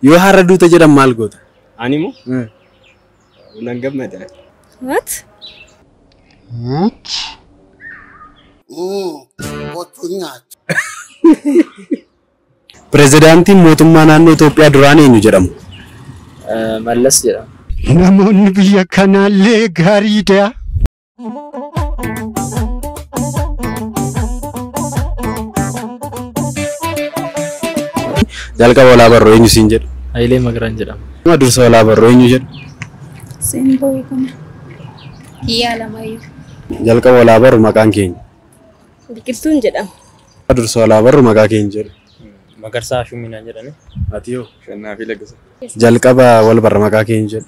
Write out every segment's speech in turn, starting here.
Yoo har'a duuta jedhan maal goota? Ani moo? Nan gammada. What? Pirezidaantiin mootummaa naannoo Itoophiyaa duraan eenyu jedhamu? Mallas jedhama. Namoonni biyya kanaallee gaariidha. Jalqaba walaa barroo eenyu siin jedhu? Hayilee Magaraan jedhama. Dursa walaa barroo eenyu jedhu? Simboo kana. Kiyyaa Lamayyuu. Jalqaba walaa barru maqaan keenya? Biqiltuun jedhama. Dursa walaa barru maqaa keenya jedhu? Magarsaa Shuminaa jedhani. Ati yoo? Shannaa fi Laggisa. Jalqaba wal barra maqaa keenya jedhu?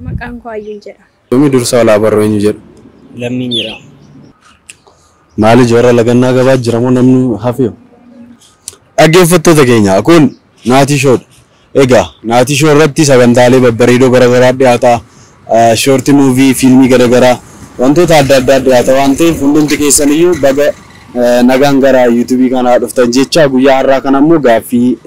Maqaan koo Ayyuun jedhama. Yoomii dursa walaa barroo eenyu jedhu? Lammiin jedhama. Maali ijoorra lagannaa gabaa jiramoo namni hafiyo? Dhaggeeffattoota keenya kun Naatii Shoodha. Egaa Naatii Shoo irratti sagantaalee babbareedoo garaagaraa dhiyaata. Shoortii muuvii, fiilmii garaagaraa wantoota adda addaa dhiyaata waan ta'eef hundumti keessaniyyuu baga nagaan gara yuutuubii kanaa dhuftan jecha guyyaa har'aa kana immoo gaaffii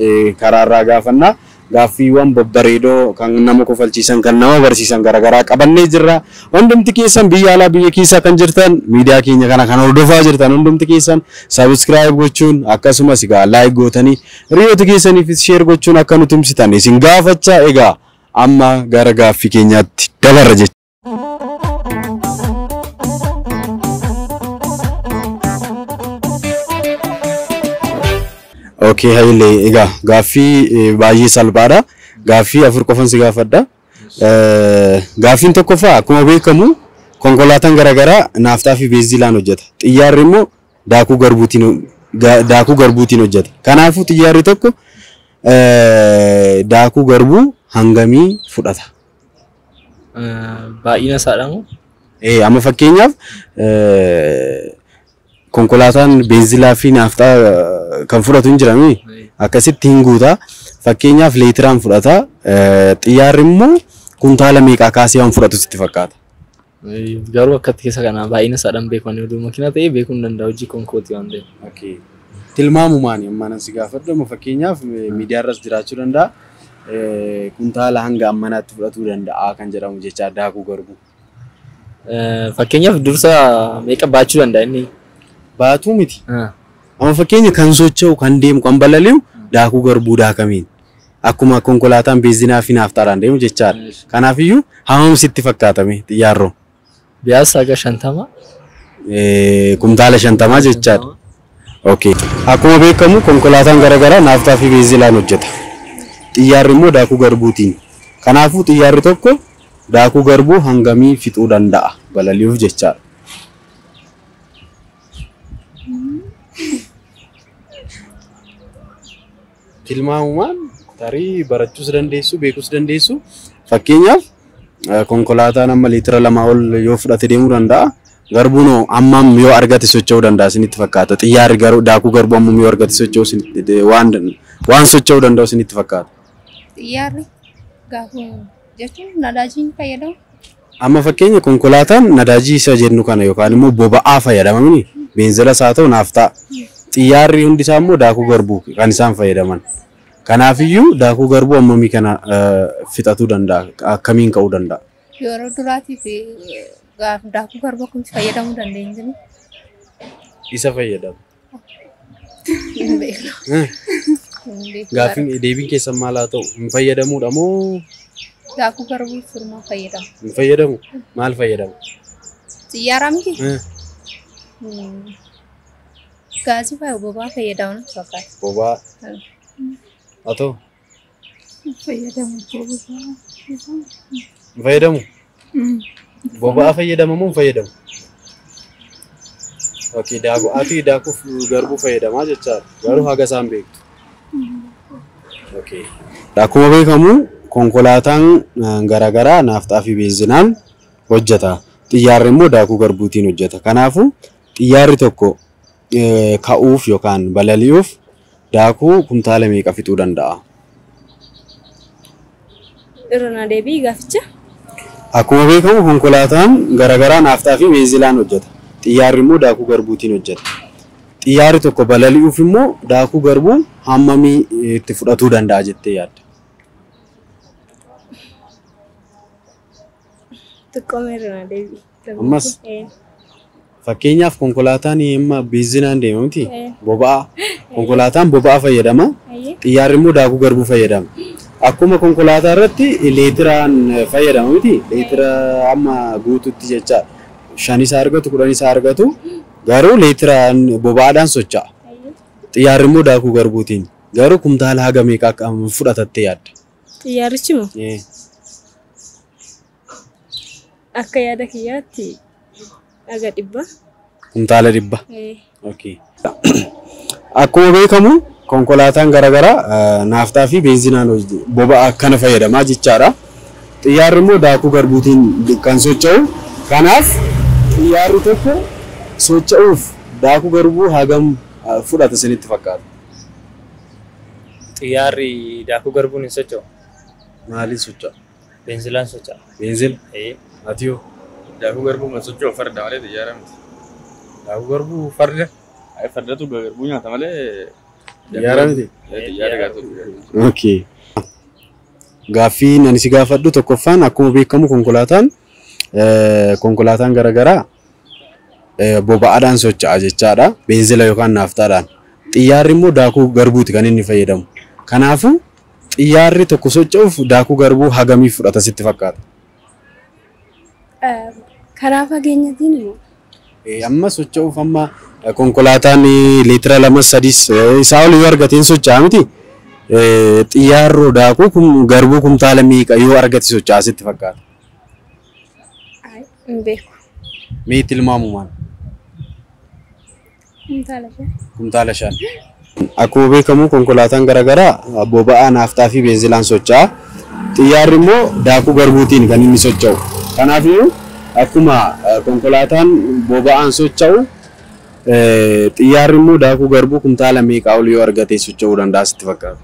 karaarraa gaafannaa. Gaaffiiwwan babbareedoo kan nama kofalchiisan kan nama barsiisan garaagaraa qabannee jirra. Hundumti keessan biyya alaa biyya keessa kan jirtan miidiyaa keenya kana kan hordofaa jirtan hundumti keessan subscribe gochuun akkasumas egaa like gootanii hiriyoota keessaniifis share gochuun akka nu tumsitan isin gaafachaa egaa amma gara gaaffii keenyaatti dabarra jechuudha. Okay, Hayilee egaa gaaffii baay'ee salphaadha. Gaaffii afur qofan si gaafadha. Gaaffiin tokkoffaa akkuma beekamu konkolaataan garaagaraa naaftaa fi beezilaan hojjeta. Xiyyaarri immoo daakuu garbuutiin hojjeta. Kanaafuu xiyyaarri tokko daakuu garbuu hangamii fudhata? Baay'ina isaadha moo? Amma fakkeenyaaf konkolaataan beenzilaa fi naaftaa kan fudhatu hin jirami akkasitti hin guuta. Fakkeenyaaf leetiraan fudhata. Xiyyaarri immoo kuntaala meeqaa kaasee waan fudhatu sitti fakkaata? Garuu akkatti keessa kana baay'ina isaadhaan beekanii oduu makiinaa ta'ee beekuu hin danda'u hojii konkootii waan ta'eef. Okay. Tilmaamumaan amma nan si gaafadhu fakkeenyaaf miidiyaa irras jiraachuu danda'a. Kuntaala hanga ammanaatti fudhatuu danda'a kan jedhamu jecha daakuu garbuu. Fakkeenyaaf dursa meeqa baachuu danda'a inni? Baatuu miti. Amma fakkeenya kan socho'u kan deemu kan balali'u daakuu garbuu daakamiin. Akkuma konkolaataan beezinaa fi naaftaadhaan deemu jechaadha. Kanaafiyyuu hammam sitti fakkaatame xiyyaarroo? Biyaasa aga 50. Kuntaala 50 jechaadha. Okay. Akkuma beekamu konkolaataan garaagaraa naaftaa fi beezilaan hojjeta. Xiyyaarri immoo daakuu garbuutiin. Kanaafuu xiyyaarri tokko daakuu garbuu hangamii fixuu danda'a balali'uuf jechaadha. Tilmaamumaan tarii barachuus dandeessu beekuus dandeessu. Fakkeenyaaf konkolaataan amma liitira 2 ol yoo fudhate deemuu danda'a. Garbuun ammam yoo argate socho'uu danda'a isinitti fakkaata? Xiyyaarri garuu daakuu garbuu ammam yoo argate socho'uu waan socho'uu danda'u isinitti fakkaata? Xiyyaarri gaafa jechuun nadaajiin fayyadamu. Amma fakkeenya konkolaataan nadaajii isa jennu kana yookaan immoo boba'aa fayyadamanii beenzila isaa ta'u naaftaa. Xiyyaarri hundi isaa immoo daakuu garbuu kan isaan fayyadaman. Kanaafiyyuu daakuu garbuu ammamii kana fixatuu danda'a? Akkamiin ka'uu danda'a? Yeroo duraatiif daakuu garbuu akkamitti fayyadamuu dandeenya? Isa fayyadamu. Gaaffiin deebiin keessan maal haa ta'u? Hin fayyadamuudha moo? Daakuu garbuu firmaa fayyadamu. Hin fayyadamu? Maal fayyadamu? Xiyyaaraa miti? Gaazii fi boba'aa fayyadamu fakkaata. Boba'aa? Haa ta'u? Fayyadamu Hin fayyadamu? Boba'aa fayyadama moo hin fayyadamu? Okay, ati daakuu garbuu fayyadamaa jechaadha. Garuu haga isaan beektu. Okay. Akkuma beekamu konkolaataan garaagaraa naaftaa fi beezinaan hojjeta. Xiyyaarri immoo daakuu garbuutiin hojjeta. Kanaafuu xiyyaarri tokko ka'uuf yookaan balali'uuf daakuu kuntaala meeqa fixuu danda'a? Irra deebii gaaficha. Akkuma beekamu konkolaataan garaagaraa naaftaa fi beezilaan hojjeta. Xiyyaarri immoo daakuu garbuutiin hojjeta. Xiyyaarri tokko balali'uuf immoo daakuu garbuu hammamii itti fudhatuu danda'a jettee yaadda? Xiqqoomeerra deebi. Ammas? Fakkeenyaaf konkolaataan amma benziinaan deema miti boba'aa. Konkolaataan boba'aa fayyadama. Xiyyaarri immoo daakuu garbuu fayyadama. Akkuma konkolaataa irratti leetiraan fayyadama miti. Leetira amma guututti jecha 5 isaa argatu 10 isaa argatu garuu leetiraan boba'aadhaan socho'a. Xiyyaarri immoo daakuu garbuutiin garuu kumtaala haga meeqa akka fudhatattee yaadda? Xiyyaarichi moo? Akka yaada kiyyaatti aga 100. Kumtaala 100. Okay. Akkuma beekamu konkolaataan garaagaraa naaftaa fi benziinaan boba'aa kana fayyadamaa jechaadha. Xiyyaarri immoo daakuu garbuutiin kan socho'u. Kanaaf xiyyaarri tokko socho'uuf daakuu garbuu hagam fudhata isinitti fakkaata? Xiyyaarri daakuu garbuun hin socho'u. Maaliin socho'a? Benziilaan socho'a. Benziil? Atiyoo? Daakuu garbuu kan socho'u farda malee xiyyaara miti. Daakuu garbuu farda? Fardatu garbuu nyaata malee xiyyaara miti? xiyyaara gaafatu. Okay. Gaaffii ani si gaafadhu tokkoffaan akkuma beekamu konkolaataan garaagaraa boba'aadhaan socho'a jechaadha. Benziila yookaan naaftaadhaan. Xiyyaarri immoo daakuu garbuuti kan inni fayyadamu. Kanaafuu xiyyaarri tokko socho'uuf daakuu garbuu hagamii fudhata sitti fakkaata? Karaa fageenyaatiin immoo amma socho'uuf amma konkolaataan leetira 2-3 isaa ol yoo argateen socho'a miti. Xiyyaarri daakuu garbuu kumtaala meeqa yoo argate socho'a sitti fakkaata? hin beeku. Mee tilmaamu maal? Kumtaala 5. Akkuma beekamu konkolaataan garaagaraa boba'aa naaftaa fi benziilaan socho'a. Xiyyaarri immoo daakuu garbuutiin kan inni socho'u. Kanaafiyyuu akkuma konkolaataan boba'aan socho'u xiyyaarri immoo daakuu garbuu kumtaala meeqa ol yoo argate socho'uu danda'a sitti fakkaata?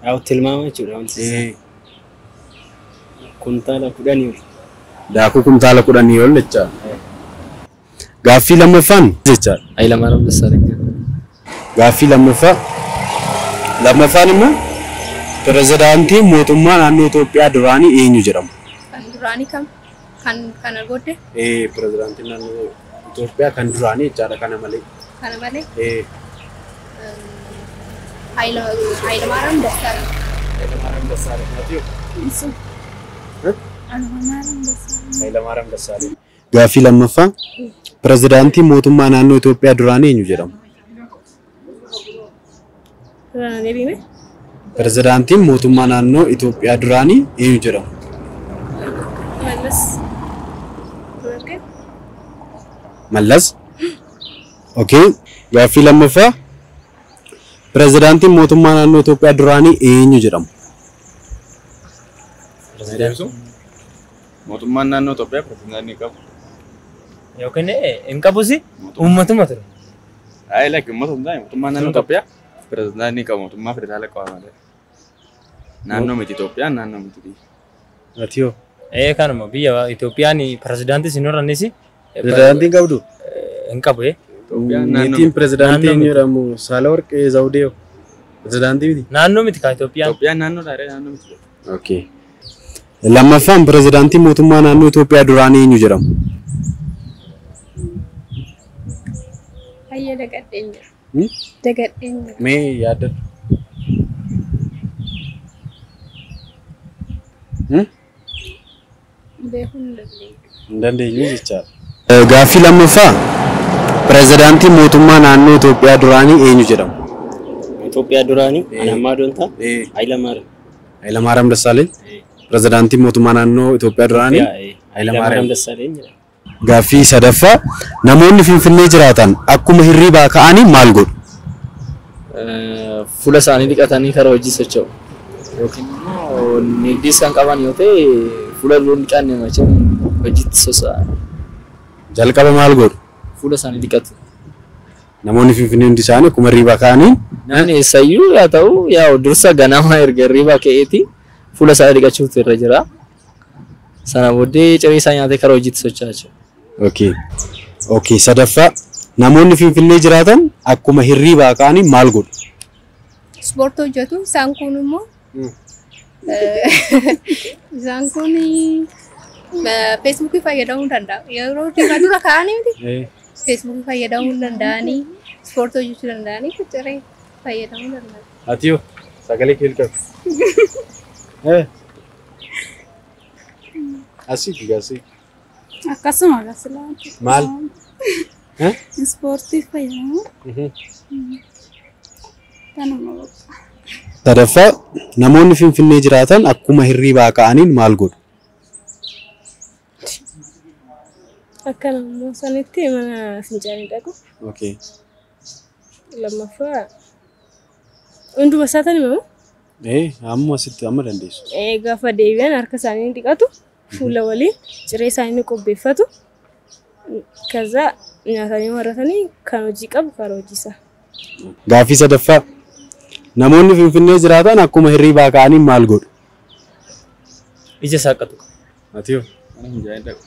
Yaa tilmaama jechuudha. Kumtaala 10 ol. Daakuu kumtaala 10 ol jecha. Gaaffii lammaffaan jecha. Hayilamaariyaam Dassaalany. Gaaffii lammaffaan immoo pirezidaantii mootummaa naannoo Itoophiyaa duraanii eenyu jedhamu? Kan duraanii kam? Kana booddee? Pirezidaantiin naannoo Itoophiyaa kan duraanii jechaadha kana malee. Kana malee? Hayilamaariyaam Dassaalany. Hayilamaariyaam Dassaalany. Isu. Hayilamaariyaam Dassaalany. Gaaffii lammaffaa pirezidaantii mootummaa naannoo Itoophiyaa duraanii eenyu jedhamu? Pirezidaantiin mootummaa naannoo Itoophiyaa duraanii eenyu jedhamu? Mallas. Okay. Gaaffii lammaffaa pirezidaantiin mootummaa naannoo Itoophiyaa duraanii eenyu jedhamu? Mootummaan naannoo Itoophiyaa pirezidaantii qabu. Yookiin hin qabusi uummatuma ture. Like mootummaan naannoo Itoophiyaa pirezidaantii qabu mootummaa federaalaa qaba malee. Naannoo miti Itoophiyaan naannoo miti biyya. Atiyoo. Kanuma biyya Itoophiyaan pirezidaantii sin horrannis pirezidaantiin qabdu? Hin qabu. Niitiin pirezidaantii eenyu jedhamu Saalawarq Zawudee pirezidaantii miti? Naannoo miti kaa Itoophiyaan. Itoophiyaan naannoo dhaaree naannoo miti. Okay. Lammaffaan pirezidaantii mootummaa naannoo Itoophiyaa duraanii eenyu jedhamu? Hayya dagadheen jira. Dagadheen jira. Mee yaadadhu? Beekuu hin dandeenye. Hin dandeenye jechaadha. Gaaffii lammaffaa pirezidaantii mootummaa naannoo Itoophiyaa duraanii eenyu jedhamu? Itoophiyaa duraanii Anammaa Doontaa Hayilamaariyaam. Hayilamaariyaam Dassaalany. Pirezidaantii mootummaa naannoo Itoophiyaa duraanii Hayilamaariyaam Dassaalany. Gaaffii sadaffaa namoonni Finfinnee jiraatan akkuma hirribaa ka'anii maal godhu? Fuula isaanii dhiqatanii karaa hojii socho'u. Yookiin immoo nigdiis kan qaban yoo ta'e fuula duratti dhiqanne macha hojiitti sosso'an. Jalqaba maal godhu? Fuula isaanii dhiqatu. Namoonni Finfinnee hundi isaanii akkuma hirribaa ka'anii namni eessayyuu yaa ta'u yaa dursa ganama erga hirribaa ka'eeti fuula isaa dhiqachuutu irra jira. Sana booddee ciree isaa nyaatee karaa hojiitti socho'aa jechuudha. Okay. Okay, sadaffaa namoonni Finfinnee jiraatan akkuma hirribaa ka'anii maal godhu? Ispoortii hojjetu. Isaan kun immoo isaan kun Feesbuukii fayyadamuu danda'a. Yeroo dhiiraa dura kaa'anii miti. Feesbuukii fayyadamuu danda'anii, ispoortii hojjechuu danda'anii ciree fayyadamuu danda'u. Atiyoo sagalee kee ilkaaf. Asii gaasii. Akkasuma gaasilaati. Maal? Ispoortii fayyadamu. Kanuma bakka. Sadaffaa namoonni Finfinnee jiraatan akkuma hirriibaa ka'aniin maal godhu? Akka naannoo sanitti mana fincaanii dhaqu. Okay. Lammaffaa hunduma isaatan himamu. Amma asitti amma dandeessu. Gaafa deebi'an harka isaanii dhiqatu, fuula waliin ciree isaanii qopheeffatu. Kaza nyaatanii warratanii kan hojii qabu kan hojiisa. Gaaffii sadaffaa namoonni Finfinnee jiraatan akkuma hirriibaa ka'aniin maal godhu? Ija saaqatu. Atiyoo. Mana fincaanii dhaqu.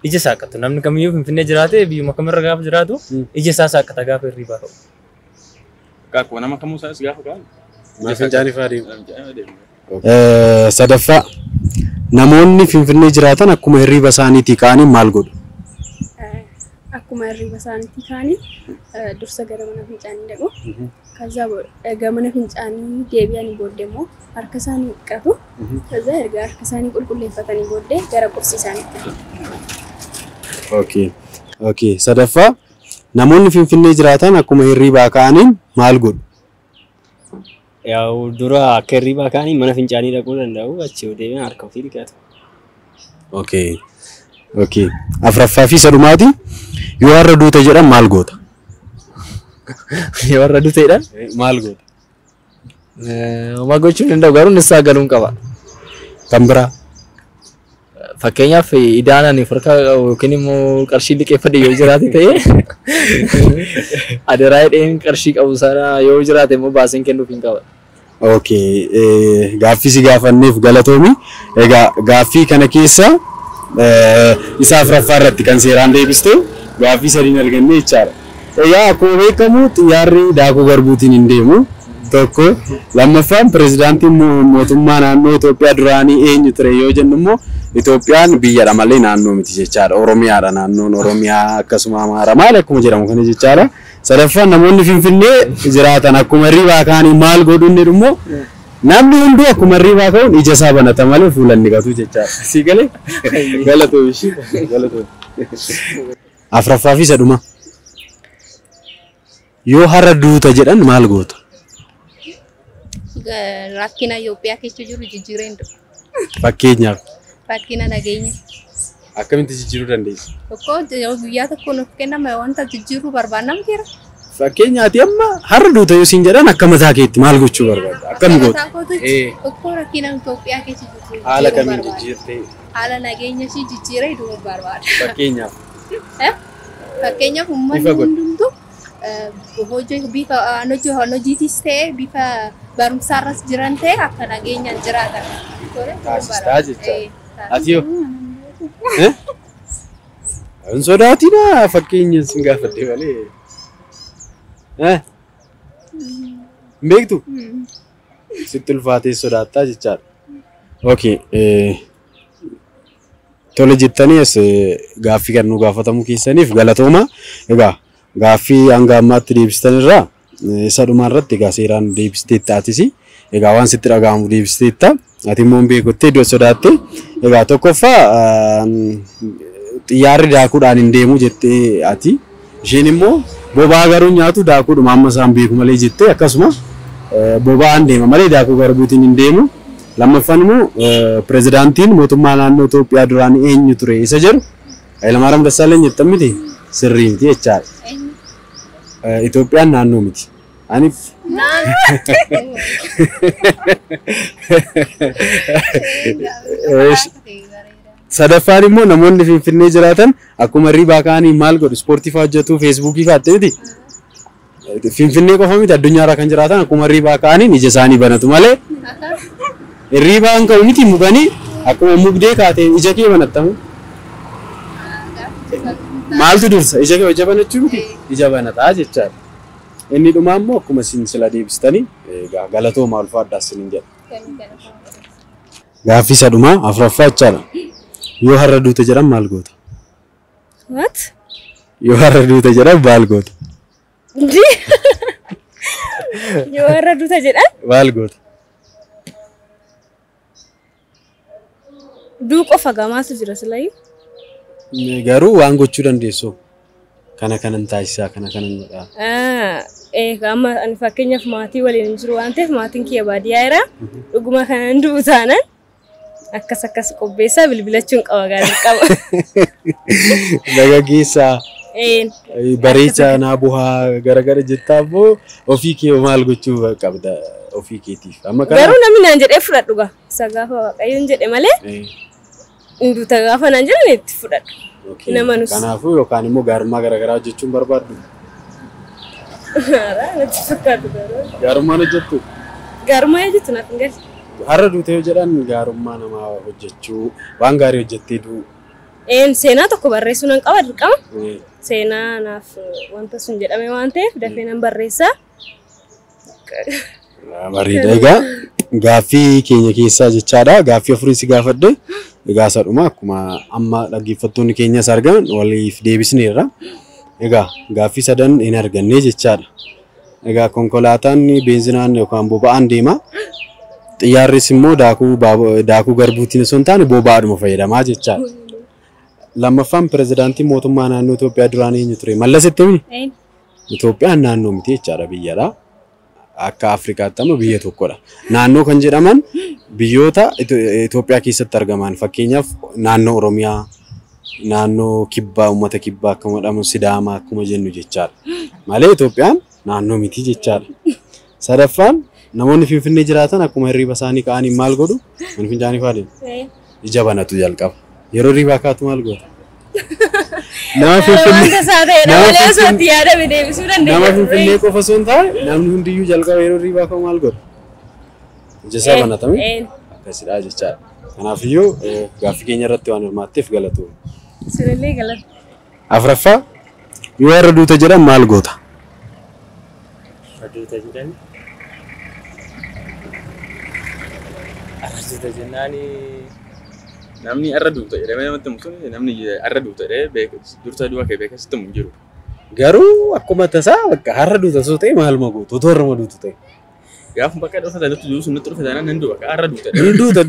Ija saaqatu. Namni kamiyyuu Finfinnee jiraate biyyuma kamirra gaafa jiraatu ija isaa saaqata gaafa hirriibaa ta'u. Akkuma nama kamuu isaas gaafa ka'an. Mana fincaanii fa'aa deemu. Mana fincaanii deemu. Sadaffaa namoonni Finfinnee jiraatan akkuma hirriiba isaaniitii ka'aniin maal godhu? Akkuma hirriiba isaaniitii ka'anii dursa gara mana fincaanii dhaqu. Kaza erga mana fincaanii deebi'anii booddee immoo harka isaanii dhiqatu. Kaza erga harka isaanii qulqulleeffatanii booddee gara qursii isaaniitti deemu. Okay. Sadaffaa namoonni Finfinnee jiraatan akkuma hirriibaa ka'aniin maal godhu? Yaa'u dura akka hirriibaa ka'anii mana fincaanii dhaquu danda'u achi deebi'an harka ofii dhiqatu. Okay. Afuraffaa fi sadumaati yoo har'a duute jedhan maal goota? Yoo warra duuteedhaan Maal goota? homaa gochuun danda'u garuu nissaa galuun qaba. Kan biraa? Fakkeenyaaf idaanaan harka yookiin immoo qarshii liqeeffadhe yoo jiraate ta'ee adaraa hidheen qarshii qabu sana yoo jiraate immoo baaseen kennuuf hin qaba. Okay. Gaaffii si gaafanneef galatoomi. Egaa gaaffii kana keessa isa afuraffaa irratti kan seeraan deebiste gaaffii sadiin arganne jechaadha. Egaa akkuma beekamu xiyyaarri daakuu garbuutiin hin deemu. Tokko lammaffaan pirezidaantiin mootummaa naannoo Itoophiyaa duraanii eenyu ture yoo jennu immoo Itoophiyaan biyyadha malee naannoo miti jechaadha. Oromiyaadha naannoon Oromiyaa akkasuma Amaara maal akkuma jedhamu kana jechaadha. Sadaffaan namoonni Finfinnee jiraatan akkuma hirriibaa ka'anii maal godhu inni immoo namni hunduu akkuma hirriibaa ka'uun ija isaa banata malee fuula hin dhiqatu jechaadha. Si galee? Galatoomi. Afuraffaa fi saduma. Yoo har'a duuta jedhan maal goota? Rakkina Itoophiyaa keessa jiru jijjiireen dha. Fakkeenyaaf Rakkina nageenya. akkamitti jijjiiruu dandeessa? Tokko guyyaa tokko nuuf kenname wanta jijjiiruu barbaannam jira. Fakkeenyaati amma har'a duuta yoo siin jedhan akka mataa keetti maal gochuu barbaadda? Akkam goota? Tokko rakkina Itoophiyaa keessa jiru. Haala kamiin jijjiirtee? Haala nageenya ishii jijjiiree du'uu barbaada. Fakkeenyaaf. Fakkeenyaaf uummanni hundumtuu hojiitis ta'ee bifa barumsaarras jiran ta'e akka nageenyaan jiraatan. Taasistaa jecha. Atiyoo? Hin sodaatina fakkeenya sin gaafadde malee. Hin beektu? Sitti ulfaatee sodaattaa jechaadha. Okay. Tole jettanii as gaaffii kan nu gaafatamu keessaniif galatooma. Egaa gaaffii hanga ammaatti deebistan irraa isa dhumaa irratti egaa seeraan deebisteetta atis. Egaa waan sitti dhaga'amu deebisteetta. Ati immoo hin beekuttee iddoo sodaatte. Egaa tokkoffaa xiyyaarri daakuudhaan hin deemu jettee ati. Isheen immoo boba'aa garuu nyaatu daakuudhuma amma isaan beeku malee jettee akkasuma boba'aan deema malee daakuu garbuutiin hin deemu. Lammaffaan immoo pirezidaantiin mootummaa naannoo Itoophiyaa duraanii eenyu ture isa jedhu Hayilamaariyaam Dassaaleny jettan miti sirrii miti jechaadha. Itoophiyaan naannoo miti. Ani sadaffaan immoo namoonni Finfinnee jiraatan akkuma hirriibaa ka'anii maal godhu? Ispoortii fa'aa hojjetu, feesbuukii fa'aa miti. Finfinnee qofa miti addunyaarra kan jiraatan akkuma hirriibaa ka'anii ija isaanii banatu malee hirriibaan ka'u miti muganii akkuma mugdee kaatee ija kee banattamu. Maaltu dursa? Ija banachuu miti? Ija banataa jechaadha. Inni dhumaa immoo akkuma isin sila deebistanii galatooma ulfaadhaa isiniin jedha. Gaaffii sadhumaa afuraffaa jechaadha. Yoo har'a duute jedhan maal goota? What? Yoo har'a duute jedhan maal goota? Yoo har'a duute jedhan Maal goota? duu qofa gamaatu jira silayyuu. Garuu waan gochuu dandeessu. Kana kanan taasisaa kana kanan godhaa. Amma ani fakkeenyaaf maatii waliin hin jiru waan ta'eef maatiin kiyya baadiyyaa jira. Dhuguma kanaan du'u taanaan akkas qopheessaa bilbilachuun qaba gaarii qaba. Laga geessaa. Bareechaa naa bu'aa garagara jettaa immoo ofii kee maal gochuu qabda ofii keetiif. Garuu namni naan jedhee fudhadhu gaa. Isa gaafa waaqayyoon jedhe malee hinduuta gaafa naan jedhan itti fudhadhu. Nama nus. Kanaafuu yookaan immoo gaarummaa garagaraa hojjechuun barbaaddu. Natti fakkaatu garuu. Gaarummaan hojjettu? Gaarummaa hojjettu naaf hin galle. Har'a duute yoo jedhan gaarummaa namaa hojjechuu waan gaarii hojjettee du'u. Seenaa tokko barreessuu nan qaba dirqama. Seenaa naaf wanta sun jedhame waan ta'eef dafee nan barreessaa. Bareeda egaa gaaffii keenya keessaa jechaadha. Gaaffii afurii si gaafadde egaa sadhuma akkuma amma dhaggeeffattoonni keenyas argan waliif deebisneerra. Egaa gaaffii sadan hin arganne jechaadha. Egaa konkolaataan beenzinaan yookaan boba'aan deema. Xiyyaarris immoo daakuu garbuutiin osoo hin taane boba'aadhuma fayyadamaa jechaadha. Lammaffaan pirezidaantii mootummaa naannoo Itoophiyaa duraanii eenyu ture? Mallas itti himi? Itoophiyaan naannoo miti jechaadha biyyadha. Akka Afrikaatti amma biyya tokkodha. Naannoo kan jedhaman biyyoota Itoophiyaa keessatti argaman fakkeenyaaf naannoo Oromiyaa, naannoo Kibbaa, uummata Kibbaa akkuma jedhamu Sidaamaa akkuma jennu jechaadha. Malee Itoophiyaan naannoo miti jechaadha. Sadaffaan namoonni Finfinnee jiraatan akkuma hirriba isaanii ka'anii maal godhu? Mana fincaanii fa'aa deemu. Ija banatu jalqaba. Yeroo hirribaa kaatu maal goota? Nama Finfinnee qofa osoo hin taane namni hundiyyuu jalqaba yeroo hirribaa ka'u maal godha? Ija isaa banatame akkasidha jechaadha. Kanaafiyyuu gaaffii keenya irratti waan hirmaatteef galatoomna. Sinillee galata. Afuraffaa yoo har'a duute jedhan maal goota? Aduuta jedhani. Aduuta jennaani namni har'a duuta jedhamee namatti himu sun namni har'a duuta jedhee dursa du'a kee beekasitti himu hin jiru. Garuu akkuma tasaa bakka har'a duuta osoo ta'e maaluma gootu otoo har'uma duutu ta'e. Gaafuma bakka dhufa tajaajiltu jiru sun nutti dhufa taanaan nan du'a har'a duuta.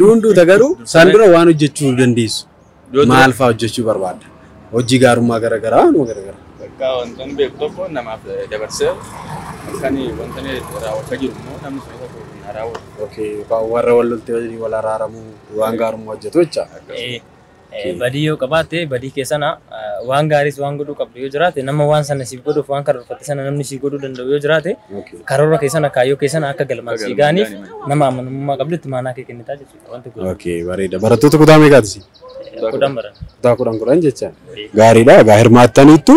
Duun duuta garuu isaan dura waan hojjechuu dandeessu. Maal fa'aa hojjechuu barbaadda? Hojii gaarummaa garagaraa waanuma garagaraa. Bakka wantoonni beeku tokko namaaf dabarsee kan wantoonni raawwachaa jiru immoo namni sun isa raawwatu. Okay, warra wal loltee wajjin wal araaramuu waan gaarummaa hojjetu jecha. Badii yoo qabaatte badii keessana waan gaariis waan godhuu qabdu yoo jiraate nama waan sana siif godhuuf waan karoorfatte sana namni siif godhuu danda'u yoo jiraate karoora keessana kaayyoo keessana akka galmaan sii gaaniif nama amanamummaa qabdutti maanaa kee kennitaa jechuudha wanti kun. Okay, bareeda. Barattoota kutaa meeqaati? Kudhan baran. Kutaa kudhan jecha. Gaariidha. Egaa hirmaattaniittu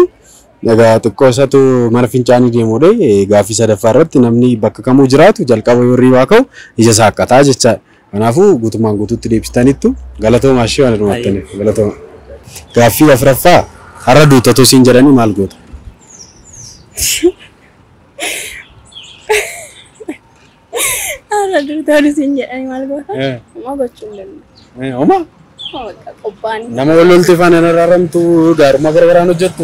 egaa xiqqoo isatu mana fincaanii deemuudha. Gaaffii sadaffaa irratti namni bakka kamuu jiraatu jalqaba yoo hirribaa ka'u ija saaqqataa jecha. Kanaafuu guutummaan guutuutti deebistaniittu galatoomaa ishee waan hirmaattaniif galatooma. Gaaffii afuraffaa har'a duutatoo siin jedhanii maal goota? Har'a duutatoo siin jedhanii maal goota? Homaa gochuu hin danda'u. Homaa? Qophaa'anii. Nama wal loltee faana hin araaramtu gaarummaa garagaraan hojjettu.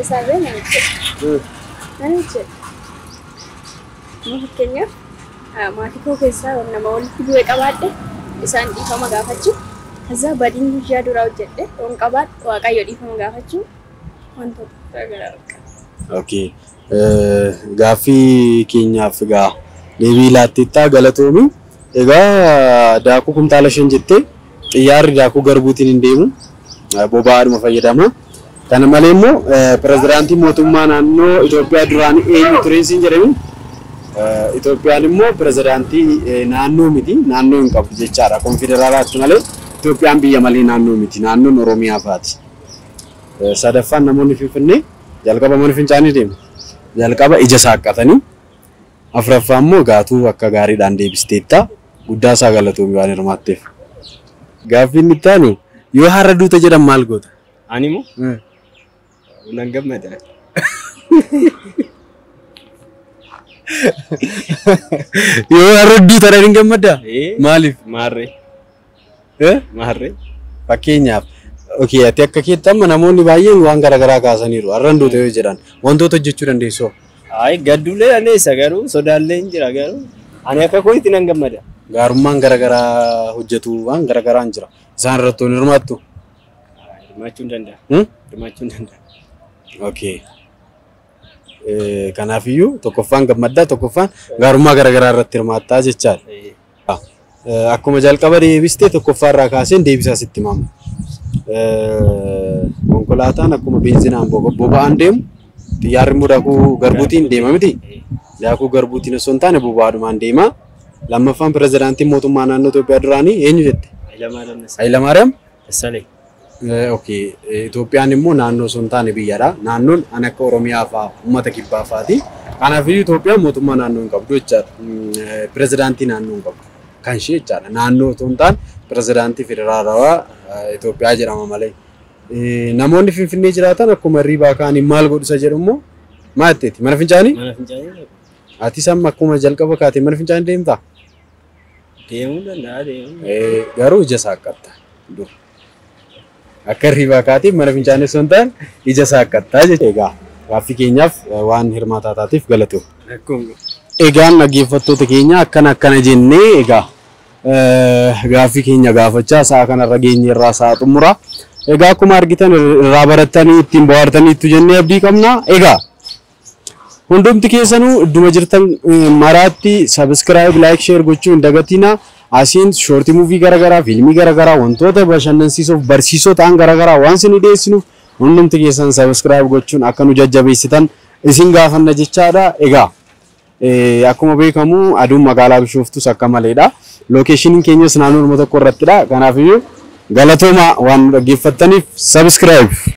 Isaallee nama jedhu. Nama jedhu. Fakkeenyaaf maatii koo keessaa nama walitti bu'ee qabaadhe isaan dhiifama gaafachuu. Kaza badiin guyyaa duraa hojjedhe waan qabaadhe waaqayyo dhiifama gaafachuu wantoota garaagaraa. Okay. Gaaffii keenyaaf egaa deebii laatteettaa galatoomi. Egaa daakuu kumtaala 5 jettee xiyyaarri daakuu garbuutiin hin deemu boba'aadhuma fayyadama. Kana malee immoo pirezidaantii mootummaa naannoo Itoophiyaa duraanii eenyu ture siin jedhami? Itoophiyaan immoo pirezidaantii naannoo miti naannoo hin qabdu jechaadha. Konfederaalaatti malee Itoophiyaan biyya malee naannoo miti naannoon Oromiyaa faati. Sadaffaan namoonni Finfinnee jalqaba mana fincaanii deemu. Jalqaba ija saaqqatanii. Afuraffaan immoo gaatuu akka gaariidhaan deebisteetta guddaa isaa galatoomi waan hirmaatteef. Gaaffiin itti aanu yoo har'a duuta jedhan maal goota? Ani moo? Nan gammada. Yoo arrabduu taraa hin gammaddaa? Maaliif? Maarree. Maarree. Fakkeenyaaf. Okay, ati akka keetti amma namoonni baay'een waan garaagaraa kaasaniiru. Arranduu ta'ee jedhan wantoota hojjechuu dandeessoo? Ay gadduulee dandeessa garuu sodaallee hin jira garuu ani akka kootti nan gammada. Gaarummaan garaagaraa hojjetu waan garaagaraan jira. Isaan irratti hin hirmaattu? Hirmaachuu hin danda'a. Hirmaachuu hin danda'a. Okay. Kanaafiyyuu tokkoffaan gammaddaa tokkoffaan gaarummaa garaagaraa irratti hirmaattaa jechaadha. Akkuma jalqaba deebistee tokkoffaa irraa kaaseen deebisaa sitti himamu. Konkolaataan akkuma benzinaan boba'aan deemu xiyyaarri immoo daakuu garbuutiin deema miti. Daakuu garbuutiin osoo hin taane boba'aadhumaan deema. Lammaffaan pirezidaantiin mootummaa naannoo Itoophiyaa duraanii eenyu jette? Hayilamaariyaam Dassalee. Okay, Itoophiyaan immoo naannoo osoo hin taane biyyadha. Naannoon an akka Oromiyaa fa'aa uummata kibbaa fa'aati. Kanaafuu Itoophiyaan mootummaa naannoo hin qabdu jechaadha. Pirezidaantii naannoo hin qabdu. Kan ishee jechaadha. Naannoo osoo hin taane pirezidaantii federaalawaa Itoophiyaa jedhama malee. Namoonni Finfinnee jiraatan akkuma hirribaa kaanii maal godhu isa jedhu immoo maal jetteeti? Mana fincaanii? Mana fincaanii. Ati samma akkuma jalqaba kaatee mana fincaanii deemtaa? Deemuu danda'a deemuu. Garuu ija saaqqatta. Akka hirribaa kaatee mana fincaanii osoo hin taane ija saaqqattaa jechuudha. Egaa gaaffii keenyaaf waan hirmaataa taatiif galatoomi. Egaan dhaggeeffattoota keenya akkana jennee egaa gaaffii keenya gaafachaa sa'a kanarra geenye irraa sa'a xumura. Egaa akkuma argitan irraa barattanii ittiin bohaartaniitu jennee abdii qabna. Egaa hundumti keessanuu idduma jirtan maraatti subscribe, like, share gochuu hin dagatina. Asiin shortii movie garaagaraa, fiilmii garaagaraa, wantoota bashannansiisoof barsiisoo ta'an garaagaraa waan isin dhiyeessinuuf hundumti keessan subscribe gochuun akka nu jajjabeessitan isin gaafanna jechaadha. Egaa akkuma beekamu aduun magaalaa Bishooftus akka maleedha. Lokeeshiniin keenyas naannoo tokko irrattidha. Kanaafiyyuu galatooma waan dhaggeeffattaniif subscribe.